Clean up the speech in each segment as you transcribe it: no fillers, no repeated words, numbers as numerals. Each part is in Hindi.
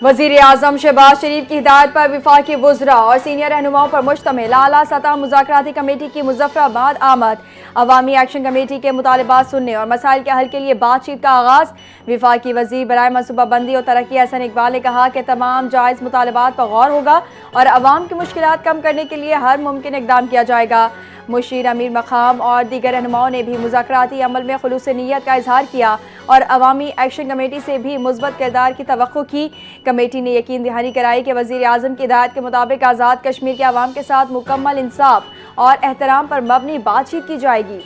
वज़ीर आज़म शहबाज शरीफ की हिदायत पर वफाकी वुज़रा और सीनियर रहनुमाओं पर मुश्तमिल आला सतह मुज़ाकराती कमेटी की मुज़फ़्फ़राबाद आमद। अवामी एक्शन कमेटी के मुतालबात सुनने और मसाइल के हल के लिए बातचीत का आगाज़। वफाकी वज़ीर बराए मनसूबाबंदी और तरक्की एहसन इकबाल ने कहा कि तमाम जायज़ मुतालबात पर गौर होगा और अवाम की मुश्किलात कम करने के लिए हर मुमकिन इक़दाम किया जाएगा। मुशीर अमीर मकाम और दीगर रहनुमाओं ने भी मुज़ाकराती अमल में खुलूस नीयत का इजहार किया और अवामी एक्शन कमेटी से भी मुस्बत किरदार की तवक्को की। कमेटी ने यकीन दहानी कराई कि वज़ीर आज़म की हिदायत के मुताबिक आज़ाद कश्मीर के अवाम के साथ मुकम्मल इंसाफ और एहतराम पर मबनी बातचीत की जाएगी।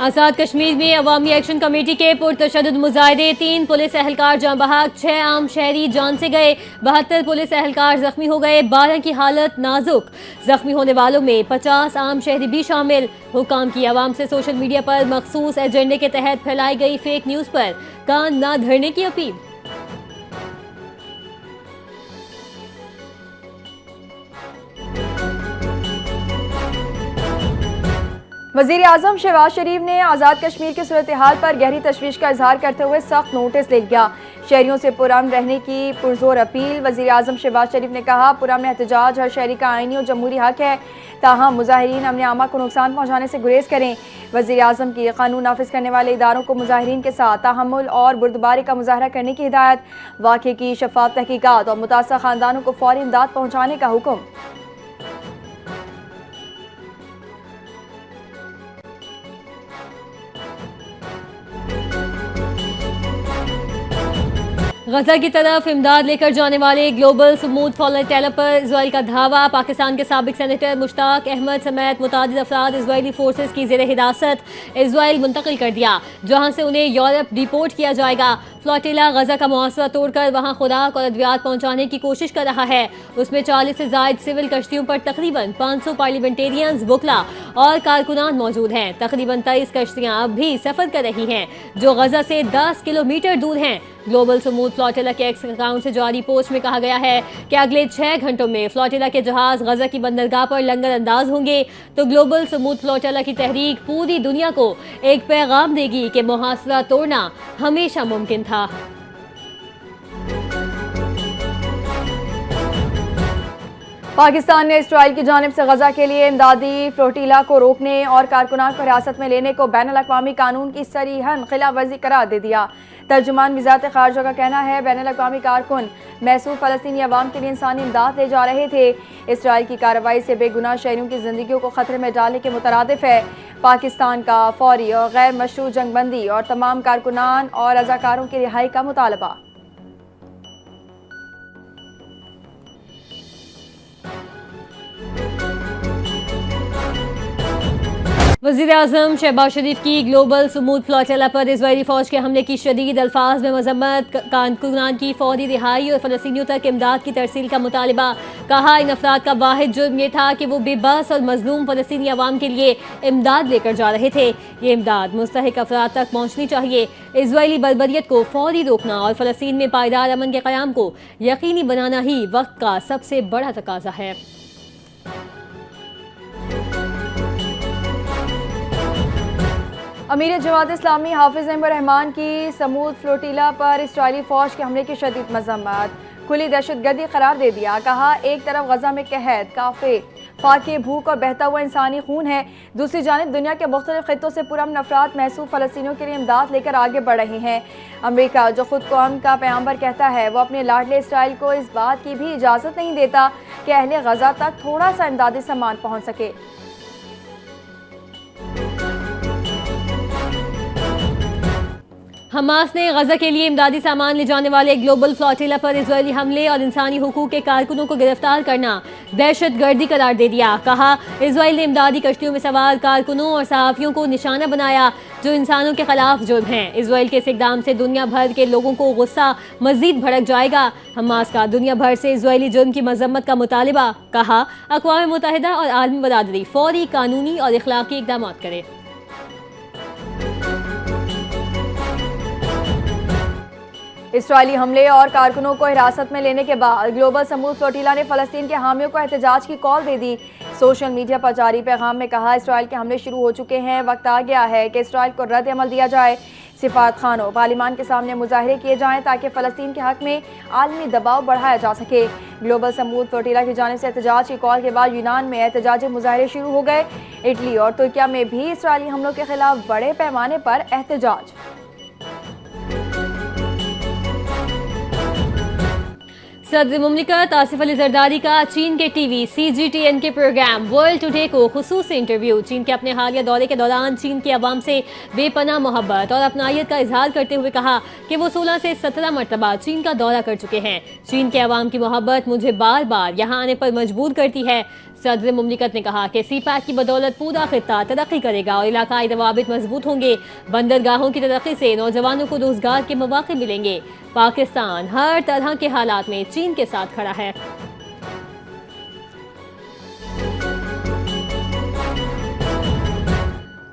आज़ाद कश्मीर में अवामी एक्शन कमेटी के पुरतशद्दुद मुजाहिदे, 3 पुलिस एहलकार जाँ बहक, 6 आम शहरी जान से गए, 72 पुलिस एहलकार जख्मी हो गए, 12 की हालत नाजुक। जख्मी होने वालों में 50 आम शहरी भी शामिल। हुकाम की आवाम से सोशल मीडिया पर मखसूस एजेंडे के तहत फैलाई गई फेक न्यूज़ पर कान न धरने की अपील। वज़ीर आज़म शहबाज शरीफ ने आज़ाद कश्मीर की सूरत हाल पर गहरी तशवीश का इजहार करते हुए सख्त नोटिस ले लिया। शहरियों से पुरअमन रहने की पुरजोर अपील। वज़ीर आज़म शहबाज शरीफ ने कहा, पुरअमन एहतजाज हर शहरी का आईनी और जमहूरी हक है, ताहम मुजाहिरीन अमन आमा को नुकसान पहुँचाने से गुरेज करें। वज़ीर आज़म की कानून नाफिज करने वाले इदारों को मुजाहिरीन के साथ तहम्मुल और बुर्दबारी का मुजाहरा करने की हिदायत। वाक़े की शफाफ तहकीकात और मुतासर ख़ानदानों को फौरी इमदाद पहुँचाने का हुक्म। गजा की तरफ इमदाद लेकर जाने वाले ग्लोबल स्मूथ फॉलोइंग टेलर पर इजराइल का धावा। पाकिस्तान के साबिक सेनेटर मुश्ताक अहमद समेत मुतादिद अफराद इजरायली फोर्सेस की ज़ेर हिरासत इजराइल मुंतकिल कर दिया, जहां से उन्हें यूरोप डिपोर्ट किया जाएगा। फ्लोटिला गजा का मुआसरा तोड़कर वहां खुराक और अद्वियात पहुंचाने की कोशिश कर रहा है। उसमें 40 से जायद सिविल कश्तियों पर तकरीबन 500 पार्लियामेंटेरियंस, वकला और कारकुनान मौजूद हैं। तकरीबन 23 कश्तियां अब भी सफर कर रही हैं जो गजा से 10 किलोमीटर दूर हैं। ग्लोबल स्मूथ फ्लोटिला के एक्स अकाउंट से जारी पोस्ट में कहा गया है कि अगले 6 घंटों में फ्लोटिला के जहाज गजा की बंदरगाह पर लंगर अंदाज होंगे। तो ग्लोबल स्मूथ फ्लोटिला की तहरीक पूरी दुनिया को एक पैगाम देगी कि मुहासरा तोड़ना हमेशा मुमकिन था। पाकिस्तान ने इजराइल की जानिब से गजा के लिए इमदादी फ्लोटिला को रोकने और कारकुनान को हिरासत में लेने को बैनुल-अक़वामी कानून की सरीहन खिलाफवर्जी करार दे दिया। तर्जुमान वज़ारत ख़ारिजा का कहना है, बैनुल-अक़वामी कारकुन महसूर फ़लस्तीनी अवाम के लिए इंसानी इमदाद ले जा रहे थे। इजराइल की कार्रवाई से बेगुनाह शहरियों की ज़िंदगियों को ख़तरे में डालने के मुतरादिफ है। पाकिस्तान का फौरी और गैर मशरू जंगबंदी और तमाम कारकुनान और रज़ाकारों की रिहाई का मुतालबा। वज़ीर आज़म शहबाज शरीफ की ग्लोबल स्मूथ फ्लोटिला पर इजरायली फ़ौज के हमले की शदीद अल्फाज में मजम्मत। कारकुनान की फौरी रिहाई और फ़लस्तीनियों तक इमदाद की तरसील का मुतालबा। कहा, इन अफराद का वाहिद जुर्म यह था कि वो बेबस और मजलूम फ़लस्तीनी अवाम के लिए इमदाद लेकर जा रहे थे। ये इमदाद मुस्तहिक अफराद तक पहुँचनी चाहिए। इजरायली बर्बरियत को फौरी रोकना और फ़लस्तीन में पायदार अमन के क़याम को यकीनी बनाना ही वक्त का सबसे बड़ा तकाज़ा है। अमीर जमात इस्लामी हाफिज अहमद रहमान की स्मूथ फ्लोटिला पर इजरायली फ़ौज के हमले की शदीद मजम्मत। खुली दहशतगर्दी करार दे दिया। कहा, एक तरफ गजा में कहत, काफे, फाके, भूख और बहता हुआ इंसानी खून है, दूसरी जानिब दुनिया के मुख्तलिफ खित्तों से पुरअमन अफराद महसूस फ़लस्तीनियों के लिए इमदाद लेकर आगे बढ़ रहे हैं। अमेरिका, जो खुद को अमन का पैगंबर कहता है, वो अपने लाडले इसराइल को इस बात की भी इजाज़त नहीं देता कि अहले गजा तक थोड़ा सा इमदादी सामान पहुँच सके। हमास ने गजा के लिए इमदादी सामान ले जाने वाले ग्लोबल फ्लोटिला पर इजरायली हमले और इंसानी हुकूक के कारकुनों को गिरफ्तार करना दहशत गर्दी करार दे दिया। कहा, इजराइल ने इमदादी कश्तियों में सवार कारकुनों और सहाफ़ियों को निशाना बनाया जो इंसानों के खिलाफ जुर्म हैं। इजराइल के इस इक़दाम से दुनिया भर के लोगों को गुस्सा मजीद भड़क जाएगा। हमास का दुनिया भर से इजरायली जुर्म की मजम्मत का मुतालिबा। कहा, अक़वाम मुत्तहिदा और आलमी बरादरी फौरी कानूनी और इख़लाक़ी इक़दाम करे। इजरायली हमले और कारकुनों को हिरासत में लेने के बाद ग्लोबल स्मूथ फ्लोटिला ने फ़लस्तीन के हामियों को एहतजाज की कॉल दे दी। सोशल मीडिया पर जारी पैगाम में कहा, इसराइल के हमले शुरू हो चुके हैं, वक्त आ गया है कि इसराइल को रद्द अमल दिया जाए। सिफारत खानों पार्लिमान के सामने मुजाहरे किए जाएं ताकि फ़लस्तीन के हक में आलमी दबाव बढ़ाया जा सके। ग्लोबल समूद फ्लोटिला की जानिब से एहतजाज की कॉल के बाद यूनान में एहतजाजी मुजाहरे शुरू हो गए। इटली और तुर्किया में भी इसराइली हमलों के खिलाफ बड़े पैमाने पर एहतजाज। सदर मुमलिकत आसिफ अली जरदारी का चीन के टीवी CGTN के प्रोग्राम वर्ल्ड टुडे को खुसूसी इंटरव्यू। चीन के अपने हालिया दौरे के दौरान चीन के अवाम से बेपनाह मोहब्बत और अपनायत का इजहार करते हुए कहा कि वो 16 से 17 मरतबा चीन का दौरा कर चुके हैं। चीन के अवाम की मोहब्बत मुझे बार बार यहाँ आने पर मजबूर करती है। सदर मुमलिकत ने कहा कि CPEC की बदौलत पूरा खित्ता तरक्की करेगा और इलाकाई रवाबित मजबूत होंगे। बंदरगाहों की तरक्की से नौजवानों को रोजगार के मौके मिलेंगे। पाकिस्तान हर तरह के हालात में चीन के साथ खड़ा है।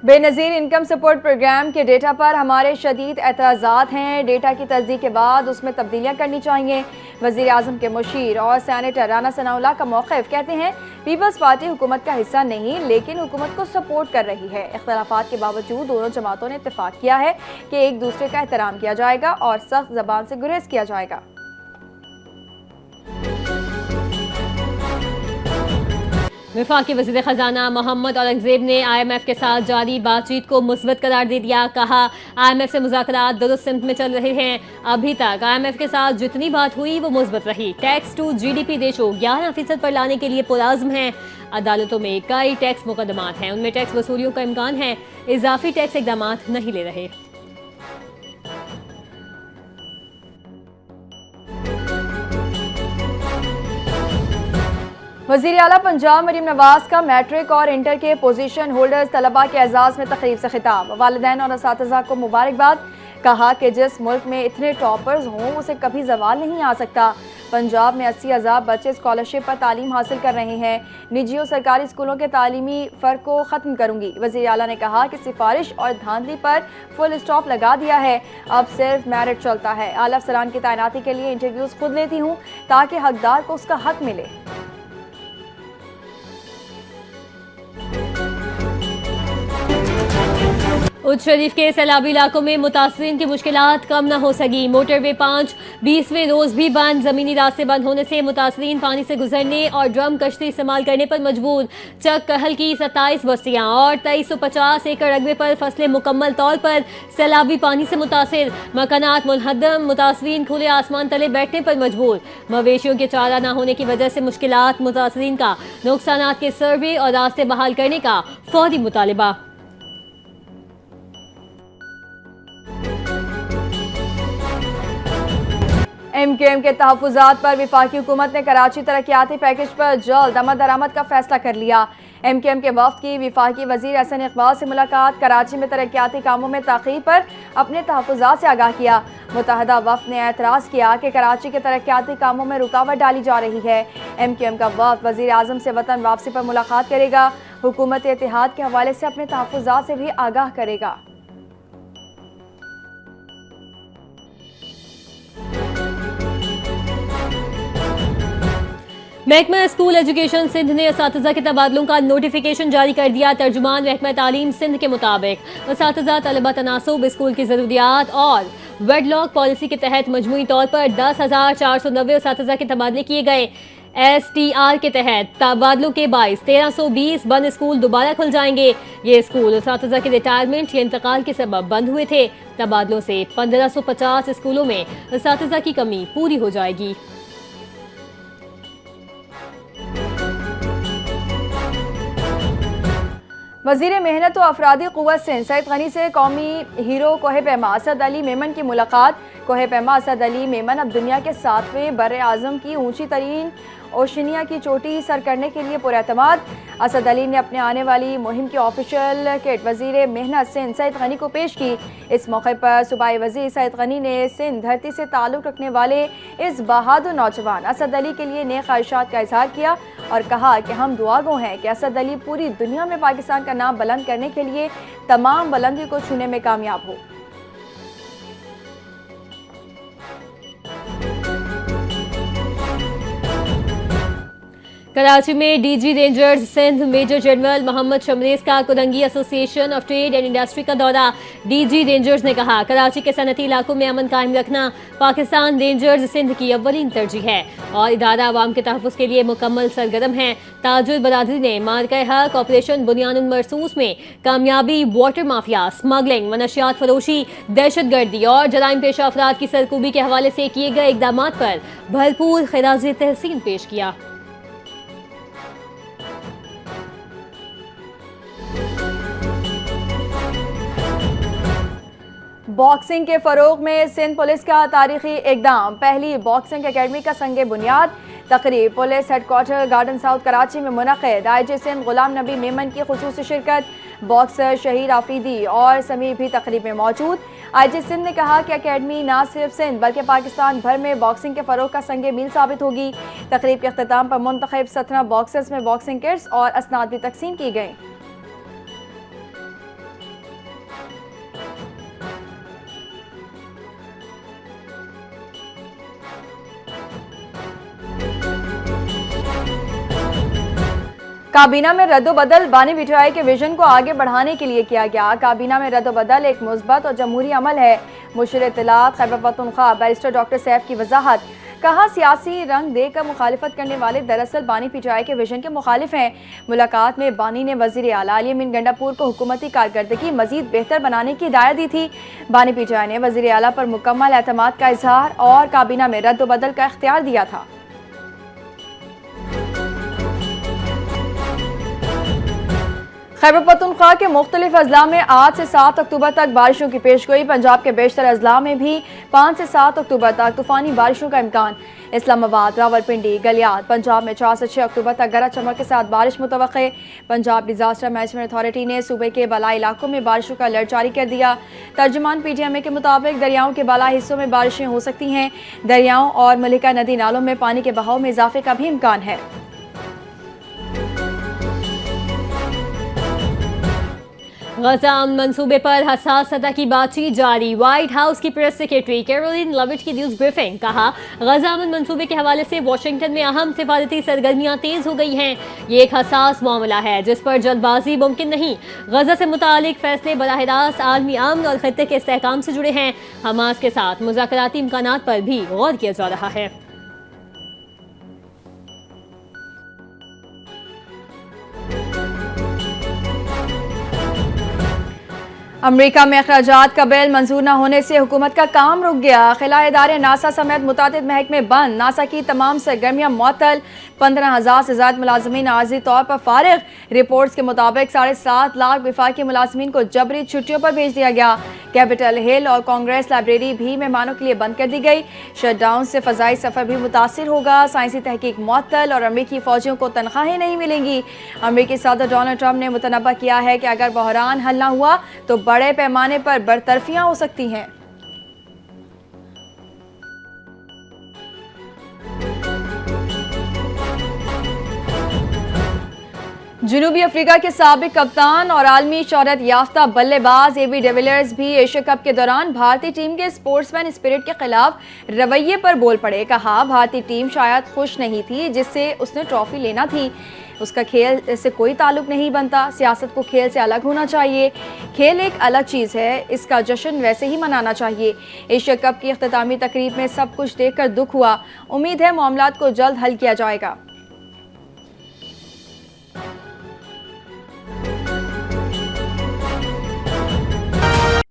बेनज़ीर इनकम सपोर्ट प्रोग्राम के डेटा पर हमारे शदीद एतराज़ात हैं। डेटा की तस्दीक के बाद उसमें तब्दीलियाँ करनी चाहिए। वज़ीर आज़म के मुशीर और सेनेटर राना सनाउल्लाह का मौक़िफ़, कहते हैं पीपल्स पार्टी हुकूमत का हिस्सा नहीं लेकिन हुकूमत को सपोर्ट कर रही है। इख्तलाफात के बावजूद दोनों जमातों ने इत्तेफाक किया है कि एक दूसरे का एहतराम किया जाएगा और सख्त ज़बान से गुरेज किया जाएगा। वफाकी वज़ीर ख़जाना मोहम्मद औरंगज़ेब ने IMF के साथ जारी बातचीत को मुस्बत करार दे दिया। कहा, IMF से मुज़ाकरात दुरुस्त सिमत में चल रहे हैं। अभी तक IMF के साथ जितनी बात हुई वो मुस्बत रही। टैक्स टू GDP रेशो 11% पर लाने के लिए पुरआज़्म है। अदालतों में कई टैक्स मुकदमात हैं, उनमें टैक्स वसूलियों का इम्कान है। इजाफी टैक्स इक़दामात नहीं ले रहे। वज़ीर आला पंजाब मरीम नवाज का मैट्रिक और इंटर के पोजीशन होल्डर्स तलबा के एजाज़ में तकरीब से खिताब। वालिदैन और असातिज़ा को मुबारकबाद। कहा कि जिस मुल्क में इतने टॉपर्स हों उसे कभी ज़वाल नहीं आ सकता। पंजाब में 80,000 बच्चे स्कॉलरशिप पर तालीम हासिल कर रहे हैं। निजी और सरकारी स्कूलों के तालीमी फ़र्क को ख़त्म करूंगी। वज़ीर आला ने कहा कि सिफारिश और धांधली पर फुल स्टॉप लगा दिया है, अब सिर्फ मेरिट चलता है। आला अफसरान की तैनाती के लिए इंटरव्यूज़ खुद लेती हूँ ताकि हकदार को उसका हक मिले। उच्च शरीफ के सैलाबी इलाकों में मुतासरीन की मुश्किलात कम न हो सकी। मोटरवे 5 20वें रोज भी बंद। जमीनी रास्ते बंद होने से मुतासरीन पानी से गुजरने और ड्रम कश्ती इस्तेमाल करने पर मजबूर। चक कहल की 27 बस्तियां और 2350 एकड़ रकबे पर फसलें मुकम्मल तौर पर सैलाबी पानी से मुतासिर। मकानात मुनहदम। मुतासरीन खुले आसमान तले बैठने पर मजबूर। मवेशियों के चारा न होने की वजह से मुश्किलात। मुतासरीन का नुकसानात के सर्वे और रास्ते बहाल करने का फौरी मुतालिबा। MQM के तहफ़्फ़ुज़ात पर वफाकी हुकूमत ने कराची तरक्याती पैकेज पर जल्द अमल दरामद का फैसला कर लिया। MQM के वफ़द की वफाकी वज़ीर एहसन इक़बाल से मुलाकात। कराची में तरक्याती कामों में ताख़ीर पर अपने तहफ़्फ़ुज़ात से आगाह किया। मुत्तहदा वफ़द ने एतराज़ किया कि कराची के तरक्याती कामों में रुकावट डाली जा रही है। MQM का वफ़द वज़ीर आज़म से वतन वापसी पर मुलाकात करेगा। हुकूमत इत्तेहाद के हवाले से अपने तहफ़्फ़ुज़ात से भी आगाह करेगा। महकमा स्कूल एजुकेशन सिंध ने असातिज़ा के तबादलों का नोटिफिकेशन जारी कर दिया। तर्जुमान महकमा तालीम सिंध के मुताबिक असातिज़ा तलबा तनासुब स्कूल की ज़रूरियात और वेडलॉक पॉलिसी के तहत मजमूई तौर पर 10,490 असातिज़ा के तबादले किए गए। STR के तहत तबादलों के 1320 बंद स्कूल दोबारा खुल जाएंगे। ये स्कूल असातिज़ा के रिटायरमेंट या इंतकाल के सबब बंद हुए थे। तबादलों से 1550 स्कूलों में असातिज़ा की कमी पूरी हो जाएगी। वज़ीर मेहनत व अफरादी क़ुव्वत सिंध सईद गनी से कौमी हीरो कोहे पैमा असद अली मेमन की मुलाकात। कोहे पैमा असद अली मेमन अब दुनिया के 7वें बर्रे आज़म की ऊंची तरीन ओशनिया की चोटी सर करने के लिए पुरएतमाद। असद अली ने अपने आने वाली मुहिम की ऑफिशियल किट वज़ीर मेहनत सिंध सईद गनी को पेश की। इस मौके पर सूबाई वज़ीर सईद गनी ने सिंध धरती से ताल्लुक़ रखने वाले इस बहादुर नौजवान असद अली के लिए नेक ख्वाहिशात का इजहार किया और कहा कि हम दुआगो हैं कि असद अली पूरी दुनिया में पाकिस्तान का नाम बुलंद करने के लिए तमाम बुलंदी को छूने में कामयाब हो। कराची में DG rangers Sindh major general Mohammad Shamraiz का Korangi association of trade and industry का दौरा। डीजी रेंजर्स ने कहा, कराची के सनती इलाकों में अमन कायम रखना पाकिस्तान रेंजर्स सिंध की अव्वलीन तरजीह है और इदारा आवाम के तहफ़्फ़ुज़ के लिए मुकम्मल सरगर्म है। ताजुर बरादरी ने मार्का हक ऑपरेशन बुनियानुल मरसूस में कामयाबी वाटर माफिया, स्मगलिंग, मनशियात फरोशी, दहशतगर्दी और जराइम पेशा अफराद की सरकूबी के हवाले से किए गए इक़दामात पर भरपूर खिराज तहसीन पेश किया। बॉक्सिंग के फरोग में सिंध पुलिस का तारीखी इकदाम। पहली बॉक्सिंग एकेडमी का संगे बुनियाद। तकरीब police headquarter garden south Karachi में मुनक़िद। आईजी सिंध गुलाम नबी मेमन की खुसूसी शिरकत। बॉक्सर शहीद आफरीदी और समीर भी तकरीब में मौजूद। आईजी सिंध ने कहा कि एकेडमी न सिर्फ सिंध बल्कि पाकिस्तान भर में बॉक्सिंग के फरोग का संगे मील साबित होगी। तकरीब के अख्ताम पर मुंतखब 17 बॉक्सर्स में बॉक्सिंग किट्स और असनाद भी तकसीम की गई। काबीना में रद्दोबदल बानी पीटीआई के विजन को आगे बढ़ाने के लिए किया गया। काबीना में रद्दोबदल एक मुस्बत और जमहूरी अमल है। मुशीर इत्तलात खैबर पख्तूनख्वा बैरिस्टर डॉक्टर सैफ की वजाहत। कहा, सियासी रंग देकर मुखालिफत करने वाले दरअसल बानी पीटीआई के विजन के मुखालिफ हैं। मुलाकात में बानी ने वजीर आला अली अमीन गंडापुर को हुकूमती कारकर्दगी मजीद बेहतर बनाने की हिदायत दी थी। बानी पीटीआई ने वजीर आला पर मुकम्मल एतमाद का इजहार और काबीना में रद्दोबदल का इख्तियार दिया था। खैबर पख्तूनख्वा के मुख्तलिफ अजला में आज से 7 अक्टूबर तक बारिशों की पेशगोई। पंजाब के बेशतर अजला में भी 5 से 7 अक्टूबर तक तूफानी बारिशों का इम्कान। इस्लामाबाद, रावलपिंडी, गलियात पंजाब में 4 से 6 अक्टूबर तक गरज चमक के साथ बारिश मुतवक्के। पंजाब डिजास्टर मैनेजमेंट अथॉरिटी ने सूबे के बालाई इलाकों में बारिशों का अलर्ट जारी कर दिया। तर्जुमान पीटीएमए के मुताबिक दरियाओं के बालाई हिस्सों में बारिशें हो सकती हैं। दरियाओं और मलिका नदी नालों में पानी के बहाव में इजाफे का भी इम्कान है। गजा मंसूबे पर हसास सतह की बातचीत जारी। व्हाइट हाउस की प्रेस सेक्रेटरी कैरोलिन लविट की न्यूज ब्रीफिंग। कहा, गजा मंसूबे के हवाले से वाशिंगटन में अहम सिफारती सरगर्मियां तेज हो गई हैं। ये एक हसास मामला है जिस पर जल्दबाजी मुमकिन नहीं। गजा से मुतालिक फैसले बराह रास्त आलमी अमन और खत्ते के इस्तेहकाम से जुड़े हैं। हमास के साथ मुज़ाकराती इम्कानात पर भी गौर किया जा रहा है। अमरीका में अखराजात का बिल मंजूर न होने से हुकूमत का काम रुक गया। खिला इदारे नासा समेत मुतादिद महकमे बंद। नासा की तमाम सरगर्मियां मुअत्तल। 15,000 से ज्यादा मुलाजमीन आर्जी तौर पर फारिग। रिपोर्ट्स के मुताबिक 7.5 लाख विफाकी मुलाजमीन को जबरी छुट्टियों पर भेज दिया गया। कैपिटल हिल और कांग्रेस लाइब्रेरी भी मेहमानों के लिए बंद कर दी गई। शटडाउन से फजाई सफर भी मुतासिर होगा। साइंसी तहकीक मुअत्तल और अमरीकी फौजियों को तनख्वाहें नहीं मिलेंगी। अमरीकी सदर डोनाल्ड ट्रंप ने मुतनब्बा किया है कि अगर बहरान हल न हुआ तो बड़े पैमाने पर बरतरफियां हो सकती हैं। जनूबी अफ्रीका के साबिक कप्तान और आलमी शोहरत याफ्ता बल्लेबाज एबी डिविलियर्स भी एशिया कप के दौरान भारतीय टीम के स्पोर्ट्समैन स्पिरिट के खिलाफ रवैये पर बोल पड़े। कहा, भारतीय टीम शायद खुश नहीं थी जिससे उसने ट्रॉफी लेना थी। उसका खेल से कोई ताल्लुक नहीं बनता। सियासत को खेल से अलग होना चाहिए। खेल एक अलग चीज़ है, इसका जश्न वैसे ही मनाना चाहिए। एशिया कप की इख्तितामी तकरीब में सब कुछ देखकर दुख हुआ। उम्मीद है मामलात को जल्द हल किया जाएगा।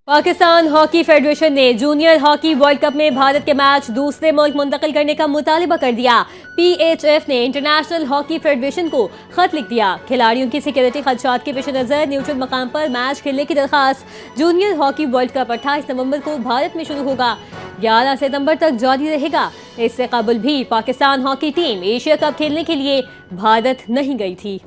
पाकिस्तान हॉकी फेडरेशन ने जूनियर हॉकी वर्ल्ड कप में भारत के मैच दूसरे मुल्क मुंतकिल करने का मुतालिबा कर दिया। पीएचएफ ने इंटरनेशनल हॉकी फेडरेशन को खत लिख दिया। खिलाड़ियों की सिक्योरिटी खदशात के पेश नज़र न्यूट्रल मकाम पर मैच खेलने की दरख्वास्त। जूनियर हॉकी वर्ल्ड कप 28 नवंबर को भारत में शुरू होगा, 11 सितंबर तक जारी रहेगा। इससे कबल भी Pakistan hockey team Asia cup खेलने के लिए भारत नहीं गई थी।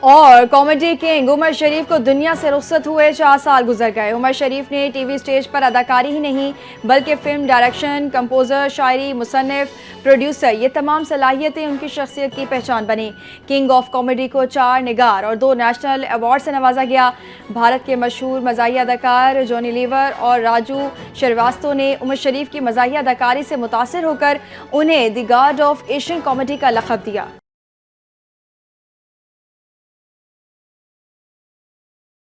और कॉमेडी किंग उमर शरीफ को दुनिया से रुखसत हुए 4 साल गुजर गए। उमर शरीफ ने टीवी स्टेज पर अदाकारी ही नहीं बल्कि फिल्म डायरेक्शन, कंपोजर, शायरी, मुसन्निफ, प्रोड्यूसर, ये तमाम सलाहियतें उनकी शख्सियत की पहचान बनी। किंग ऑफ कॉमेडी को 4 निगार और 2 नेशनल अवार्ड से नवाजा गया। भारत के मशहूर मज़ाहिया अदाकार जॉनी लीवर और राजू श्रीवास्तव ने उमर शरीफ की मज़ाहिया अदाकारी से मुतासिर होकर उन्हें the God of Asian comedy का लक़ब दिया।